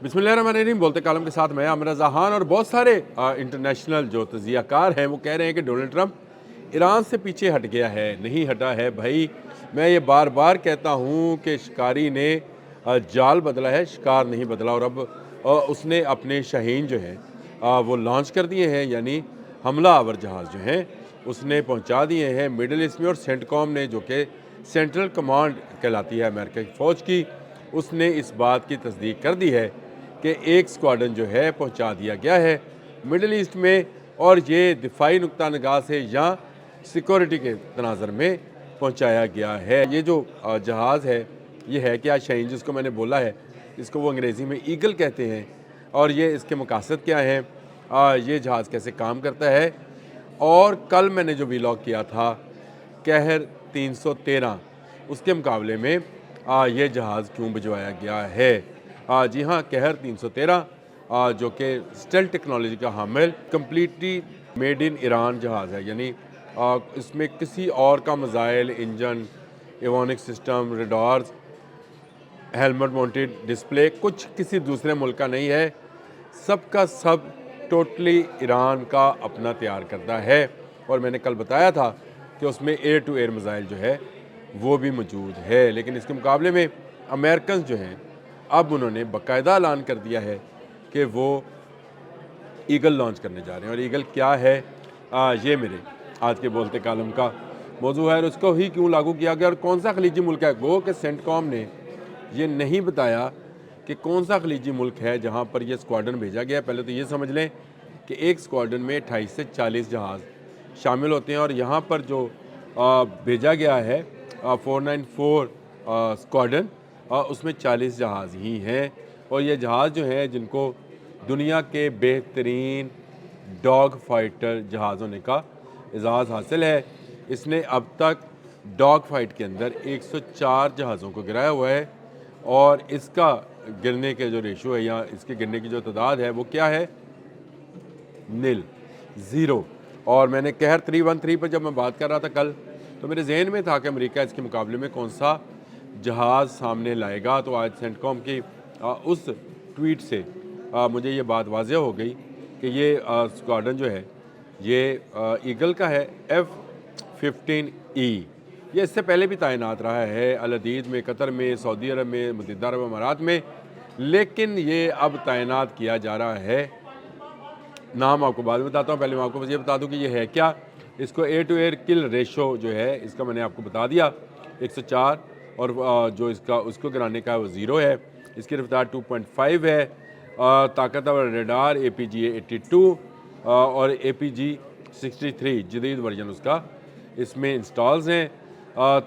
बिस्मिल्लाहिर्रहमानिर्रहीम। बोलते कालम के साथ मैं आमिर रज़ा खान और बहुत सारे इंटरनेशनल जो तज़िया कार हैं वो कह रहे हैं कि डोनाल्ड ट्रंप ईरान से पीछे हट गया है। नहीं हटा है भाई। मैं ये बार बार कहता हूँ कि शिकारी ने जाल बदला है, शिकार नहीं बदला। और अब उसने अपने शाहीन जो हैं वो लॉन्च कर दिए हैं, यानी हमला आवर जहाज़ जो हैं उसने पहुँचा दिए हैं मिडल ईस्ट में। और सेंटकॉम ने, जो कि सेंट्रल कमांड कहलाती है अमेरिका की फ़ौज की, उसने इस बात की तस्दीक कर दी है कि एक स्क्वाड्रन जो है पहुंचा दिया गया है मिडल ईस्ट में। और ये दिफाई नुक्ता निगाह से या सिक्योरिटी के तनाज़र में पहुंचाया गया है। ये जो जहाज़ है ये है क्या, शाहीन जिसको मैंने बोला है, इसको वो अंग्रेज़ी में ईगल कहते हैं। और ये इसके मकासद क्या हैं, ये जहाज़ कैसे काम करता है। और कल मैंने जो वीलॉग किया था कहर 313, उसके मुकाबले में ये जहाज़ क्यों भिजवाया गया है। जी हाँ, कहर 313 जो कि स्टेल्थ टेक्नोलॉजी का हामिल कम्प्लीटली मेड इन ईरान जहाज़ है, यानी इसमें किसी और का missile, engine, avionic system, radars, helmet mounted display कुछ किसी दूसरे मुल्क का नहीं है, सब का सब टोटली ईरान का अपना तैयार करता है। और मैंने कल बताया था कि उसमें एयर टू एयर मिसाइल जो है वो भी मौजूद है। लेकिन इसके मुकाबले में अमेरिकन जो हैं अब उन्होंने बाकायदा ऐलान कर दिया है कि वो ईगल लॉन्च करने जा रहे हैं। और ईगल क्या है, ये मेरे आज के बोलते कालम का मौजू है। और उसको ही क्यों लागू किया गया और कौन सा खलीजी मुल्क है। वो कि सेंटकॉम ने ये नहीं बताया कि कौन सा खलीजी मुल्क है जहाँ पर यह स्क्वाड्रन भेजा गया है। पहले तो ये समझ लें कि एक स्क्वाड्रन में 28 से 40 जहाज़ शामिल होते हैं। और यहाँ पर जो भेजा गया है 494 स्क्वाड्रन, उसमें 40 जहाज़ ही हैं। और ये जहाज़ जो हैं जिनको दुनिया के बेहतरीन डॉग फाइटर जहाज़ होने का एजाज़ हासिल है। इसने अब तक डॉग फाइट के अंदर 104 जहाज़ों को गिराया हुआ है। और इसका गिरने के जो रेशो है या इसके गिरने की जो तादाद है वो क्या है, नील, ज़ीरो। और मैंने कहर 313 पर जब मैं बात कर रहा था कल, तो मेरे जहन में था कि अमेरिका इसके मुकाबले में कौन सा जहाज़ सामने लाएगा। तो आज सेंटकॉम की उस ट्वीट से मुझे ये बात वाज़ेह हो गई कि ये स्क्वाड्रन जो है ये ईगल का है, F-15E। ये इससे पहले भी तैनात रहा है अल अदीद में, कतर में, सऊदी अरब में, मुत्तहिदा अरब अमारात में। लेकिन ये अब तैनात किया जा रहा है, नाम आपको बाद में बताता हूँ। पहले मैं आपको ये बता दूँ कि ये है क्या। इसको air to air kill ratio जो है इसका मैंने आपको बता दिया 104। और जो इसका उसको गिराने का वो 0 है। इसकी रफ्तार 2.5 है। ताकतवर रडार APG 82 और APG 63 जदीद वर्जन उसका इसमें इंस्टॉल्स हैं।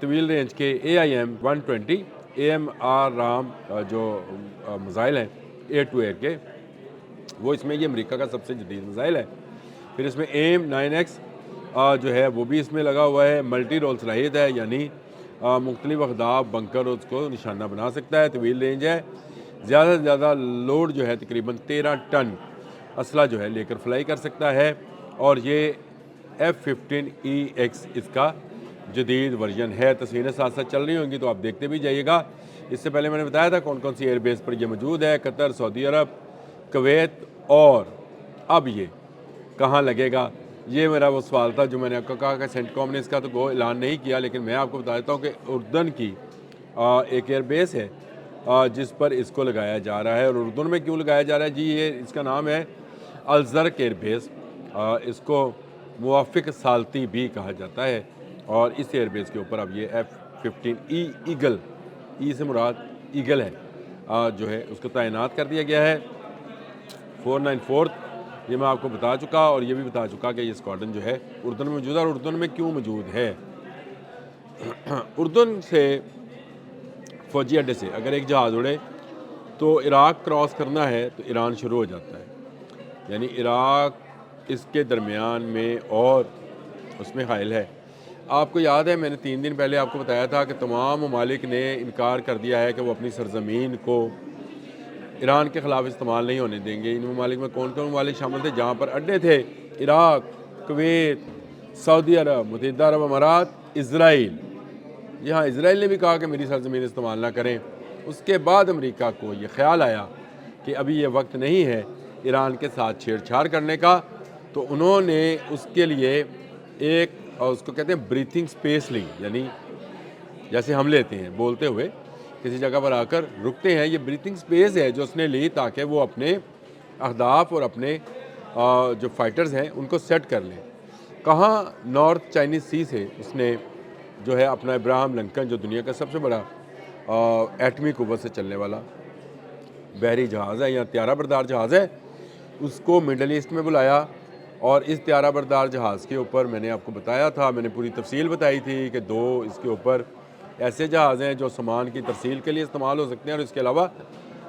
तवील रेंज के AIM 120 AMR राम जो मिसाइल हैं एयर टू एयर के, वो इसमें ये अमेरिका का सबसे जदीद मिसाइल है। फिर इसमें AIM 9X जो है वो भी इसमें लगा हुआ है। मल्टी रोल सलाहियत है, यानी मुख्तलिफ अहदाफ बंकर उसको निशाना बना सकता है। तवील रेंज है, ज़्यादा से ज़्यादा लोड जो है तकरीबन 13 टन असला जो है लेकर फ्लाई कर सकता है। और ये F-15EX इसका जदीद वर्जन है। तस्वीरें साथ साथ चल रही होंगी तो आप देखते भी जाइएगा। इससे पहले मैंने बताया था कौन कौन सी एयरबेस पर यह मौजूद है, कतर, सऊदी अरब, कुवैत। और अब ये कहाँ लगेगा, ये मेरा वो सवाल था जो मैंने आपको कहा कि सेंटकॉम ने इसका तो वो ऐलान नहीं किया। लेकिन मैं आपको बता देता हूँ कि उर्दन की एक एयरबेस है जिस पर इसको लगाया जा रहा है। और उर्दन में क्यों लगाया जा रहा है जी, ये इसका नाम है अलजर्क एयरबेस। इसको मुवाफिक सालती भी कहा जाता है। और इस एयरबेस के ऊपर अब ये F-15E ईगल, ई से मुराद ईगल है, जो है उसको तैनात कर दिया गया है। 494 ये मैं आपको बता चुका। और ये भी बता चुका कि ये स्क्वाड्रन जो है उर्दन में मौजूद है। और उर्दन में क्यों मौजूद है, उर्दन से फ़ौजी अड्डे से अगर एक जहाज़ उड़े तो इराक़ क्रॉस करना है तो ईरान शुरू हो जाता है, यानी इराक़ इसके दरमियान में और उसमें हायल है। आपको याद है मैंने 3 दिन पहले आपको बताया था कि तमाम ममालिक ने इनकार कर दिया है कि वो अपनी सरजमीन को ईरान के ख़िलाफ़ इस्तेमाल नहीं होने देंगे। इन ममालिक में कौन कौन ममालिक शामिल थे जहाँ पर अड्डे थे, इराक़, कुवैत, सऊदी अरब, मुत्तहिदा अरब अमारात, इज़राइल। यहाँ इसराइल ने भी कहा कि मेरी सरजमीन इस्तेमाल ना करें। उसके बाद अमेरिका को ये ख्याल आया کہ ابھی یہ وقت نہیں ہے ایران کے ساتھ چھیڑ چھاڑ کرنے کا، تو انہوں نے اس کے لیے ایک اس کو کہتے ہیں بریتھنگ سپیس لی، یعنی جیسے ہم لیتے ہیں بولتے ہوئے کسی جگہ پر آ کر رکتے ہیں، یہ بریتھنگ سپیس ہے جو اس نے لی تاکہ وہ اپنے اہداف اور اپنے جو فائٹرز ہیں ان کو سیٹ کر لیں۔ کہاں نارتھ چائنیز سی سے اس نے جو ہے اپنا ابراہم لنکن، جو دنیا کا سب سے بڑا ایٹمی قوت سے چلنے والا بحری جہاز ہے یا طیارہ بردار جہاز ہے، اس کو مڈل ایسٹ میں بلایا، اور اس طیارہ بردار جہاز کے اوپر میں نے آپ کو بتایا تھا، میں نے پوری تفصیل بتائی تھی کہ 2 اس کے اوپر ایسے جہاز ہیں جو سامان کی ترسیل کے لیے استعمال ہو سکتے ہیں، اور اس کے علاوہ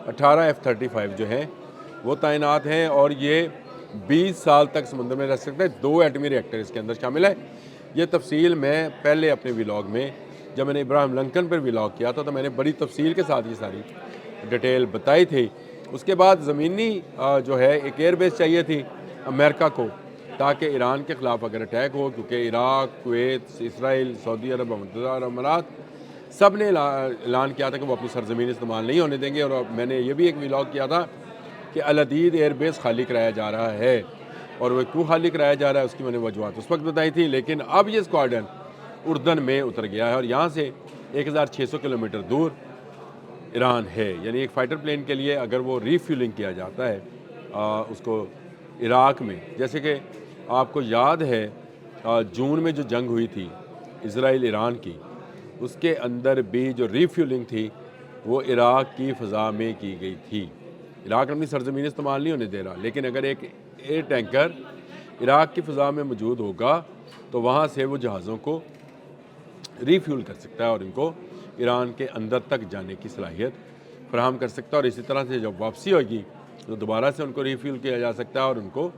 18 F-35 جو ہیں وہ تعینات ہیں، اور یہ 20 سال تک سمندر میں رہ سکتے ہیں۔ 2 ایٹمی ریئیکٹر اس کے اندر شامل ہے۔ یہ تفصیل میں پہلے اپنے ولاگ میں جب میں نے ابراہم لنکن پر ولاگ کیا تھا تو میں نے بڑی تفصیل کے ساتھ یہ ساری ڈیٹیل بتائی تھی۔ اس کے بعد زمینی جو ہے ایک ایئر بیس چاہیے تھی امریکہ کو، تاکہ ایران کے خلاف اگر اٹیک ہو، کیونکہ عراق، کویت، اسرائیل، سعودی عرب، متحدہ عرب امارات سب نے اعلان کیا تھا کہ وہ اپنی سرزمین استعمال نہیں ہونے دیں گے، اور میں نے یہ بھی ایک ولاگ کیا تھا کہ العدید ایئر بیس خالی کرایا جا رہا ہے، اور وہ کیوں خالی کرایا جا رہا ہے اس کی میں نے وجوہات اس وقت بتائی تھی، لیکن اب یہ اسکواڈرن اردن میں اتر گیا ہے، اور یہاں سے 1600 کلومیٹر دور ایران ہے۔ یعنی ایک فائٹر پلین کے لیے اگر وہ ری فیولنگ کیا جاتا ہے اس کو عراق میں، جیسے کہ آپ کو یاد ہے جون میں جو جنگ ہوئی تھی اسرائیل ایران کی، اس کے اندر بھی جو ری فیولنگ تھی وہ عراق کی فضا میں کی گئی تھی۔ عراق اپنی سرزمین استعمال نہیں ہونے دے رہا، لیکن اگر ایک ایئر ٹینکر عراق کی فضا میں موجود ہوگا تو وہاں سے وہ جہازوں کو ری فیول کر سکتا ہے اور ان کو ایران کے اندر تک جانے کی صلاحیت فراہم کر سکتا ہے، اور اسی طرح سے جب واپسی ہوگی تو دوبارہ سے ان کو ری فیول کیا جا سکتا ہے اور ان کو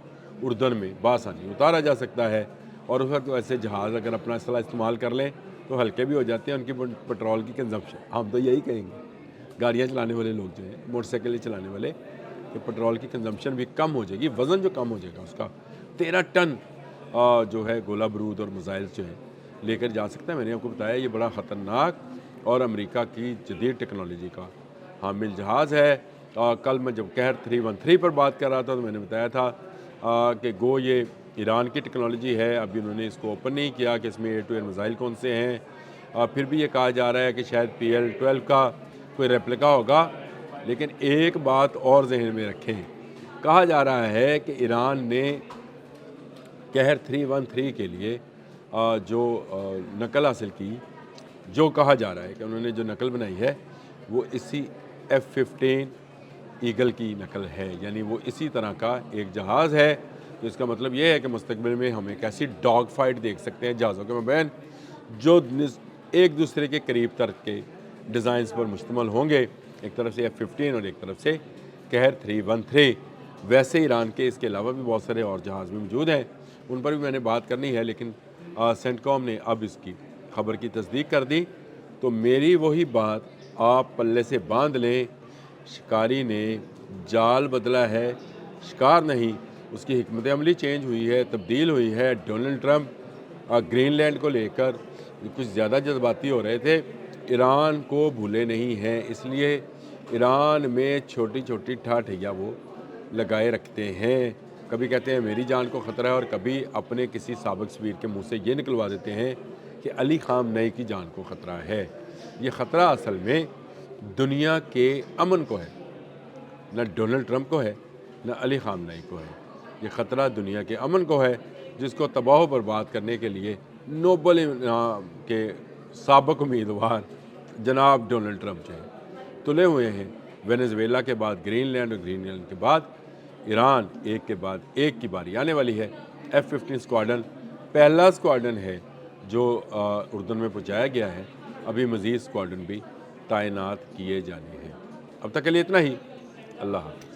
اردن میں بآسانی اتارا جا سکتا ہے۔ اور اس وقت ایسے جہاز اگر اپنا اسلحہ استعمال کر لیں تو ہلکے بھی ہو جاتے ہیں، ان کی پٹرول کی کنزمپشن، ہم تو یہی کہیں گے گاڑیاں چلانے والے لوگ جو ہیں، موٹر سائیکلیں چلانے والے، کہ پٹرول کی کنزمپشن بھی کم ہو جائے گی، وزن جو کم ہو جائے گا اس کا 13 ٹن جو ہے گولہ بارود اور میزائل جو ہے لے کر جا سکتا ہے۔ میں نے آپ کو بتایا یہ بڑا خطرناک اور امریکہ کی جدید ٹیکنالوجی کا حامل جہاز ہے۔ کل میں جب قہر 313 پر بات کر رہا تھا تو میں نے بتایا تھا کہ گو یہ ایران کی ٹیکنالوجی ہے، ابھی انہوں نے اس کو اوپن نہیں کیا کہ اس میں ایئر ٹو ایئر میزائل کون سے ہیں، پھر بھی یہ کہا جا رہا ہے کہ شاید PL-12 کا کوئی ریپلیکا ہوگا۔ لیکن ایک بات اور ذہن میں رکھیں، کہا جا رہا ہے کہ ایران نے قہر 313 کے لیے جو نقل حاصل کی، جو کہا جا رہا ہے کہ انہوں نے جو نقل بنائی ہے وہ اسی F-15 ایگل کی نقل ہے، یعنی وہ اسی طرح کا ایک جہاز ہے۔ تو اس کا مطلب یہ ہے کہ مستقبل میں ہم ایک ایسی ڈاگ فائٹ دیکھ سکتے ہیں جہازوں کے مابین جو ایک دوسرے کے قریب تر کے ڈیزائنز پر مشتمل ہوں گے، ایک طرف سے F-15 اور ایک طرف سے قہر 313۔ ویسے ایران کے اس کے علاوہ بھی بہت سارے اور جہاز بھی موجود ہیں، ان پر بھی میں نے بات کرنی ہے، لیکن سینٹ کام نے اب اس کی خبر کی تصدیق کر دی۔ تو میری وہی بات آپ پلے سے باندھ لیں، شکاری نے جال بدلا ہے، شکار نہیں، اس کی حکمت عملی چینج ہوئی ہے، تبدیل ہوئی ہے۔ ڈونلڈ ٹرمپ گرین لینڈ کو لے کر کچھ زیادہ جذباتی ہو رہے تھے، ایران کو بھولے نہیں ہیں، اس لیے ایران میں چھوٹی چھوٹی ٹھاٹھیاں وہ لگائے رکھتے ہیں۔ کبھی کہتے ہیں میری جان کو خطرہ ہے، اور کبھی اپنے کسی سابق سفیر کے منہ سے یہ نکلوا دیتے ہیں کہ علی خامنئی کی جان کو خطرہ ہے۔ یہ خطرہ اصل میں دنیا کے امن کو ہے، نہ ڈونلڈ ٹرمپ کو ہے نہ علی خامنئی کو ہے، یہ خطرہ دنیا کے امن کو ہے، جس کو تباہ و برباد کرنے کے لیے نوبل انعام کے سابق امیدوار جناب ڈونلڈ ٹرمپ جو ہیں تلے ہوئے ہیں۔ وینزویلا کے بعد گرین لینڈ اور گرین لینڈ کے بعد ایران، ایک کے بعد ایک کی باری آنے والی ہے۔ F-15 اسکواڈرن پہلا اسکواڈرن ہے جو اردن میں پہنچایا گیا ہے، ابھی مزید اسکواڈرن بھی تعینات کیے جانے ہیں۔ اب تک کے لیے اتنا ہی، اللہ حافظ۔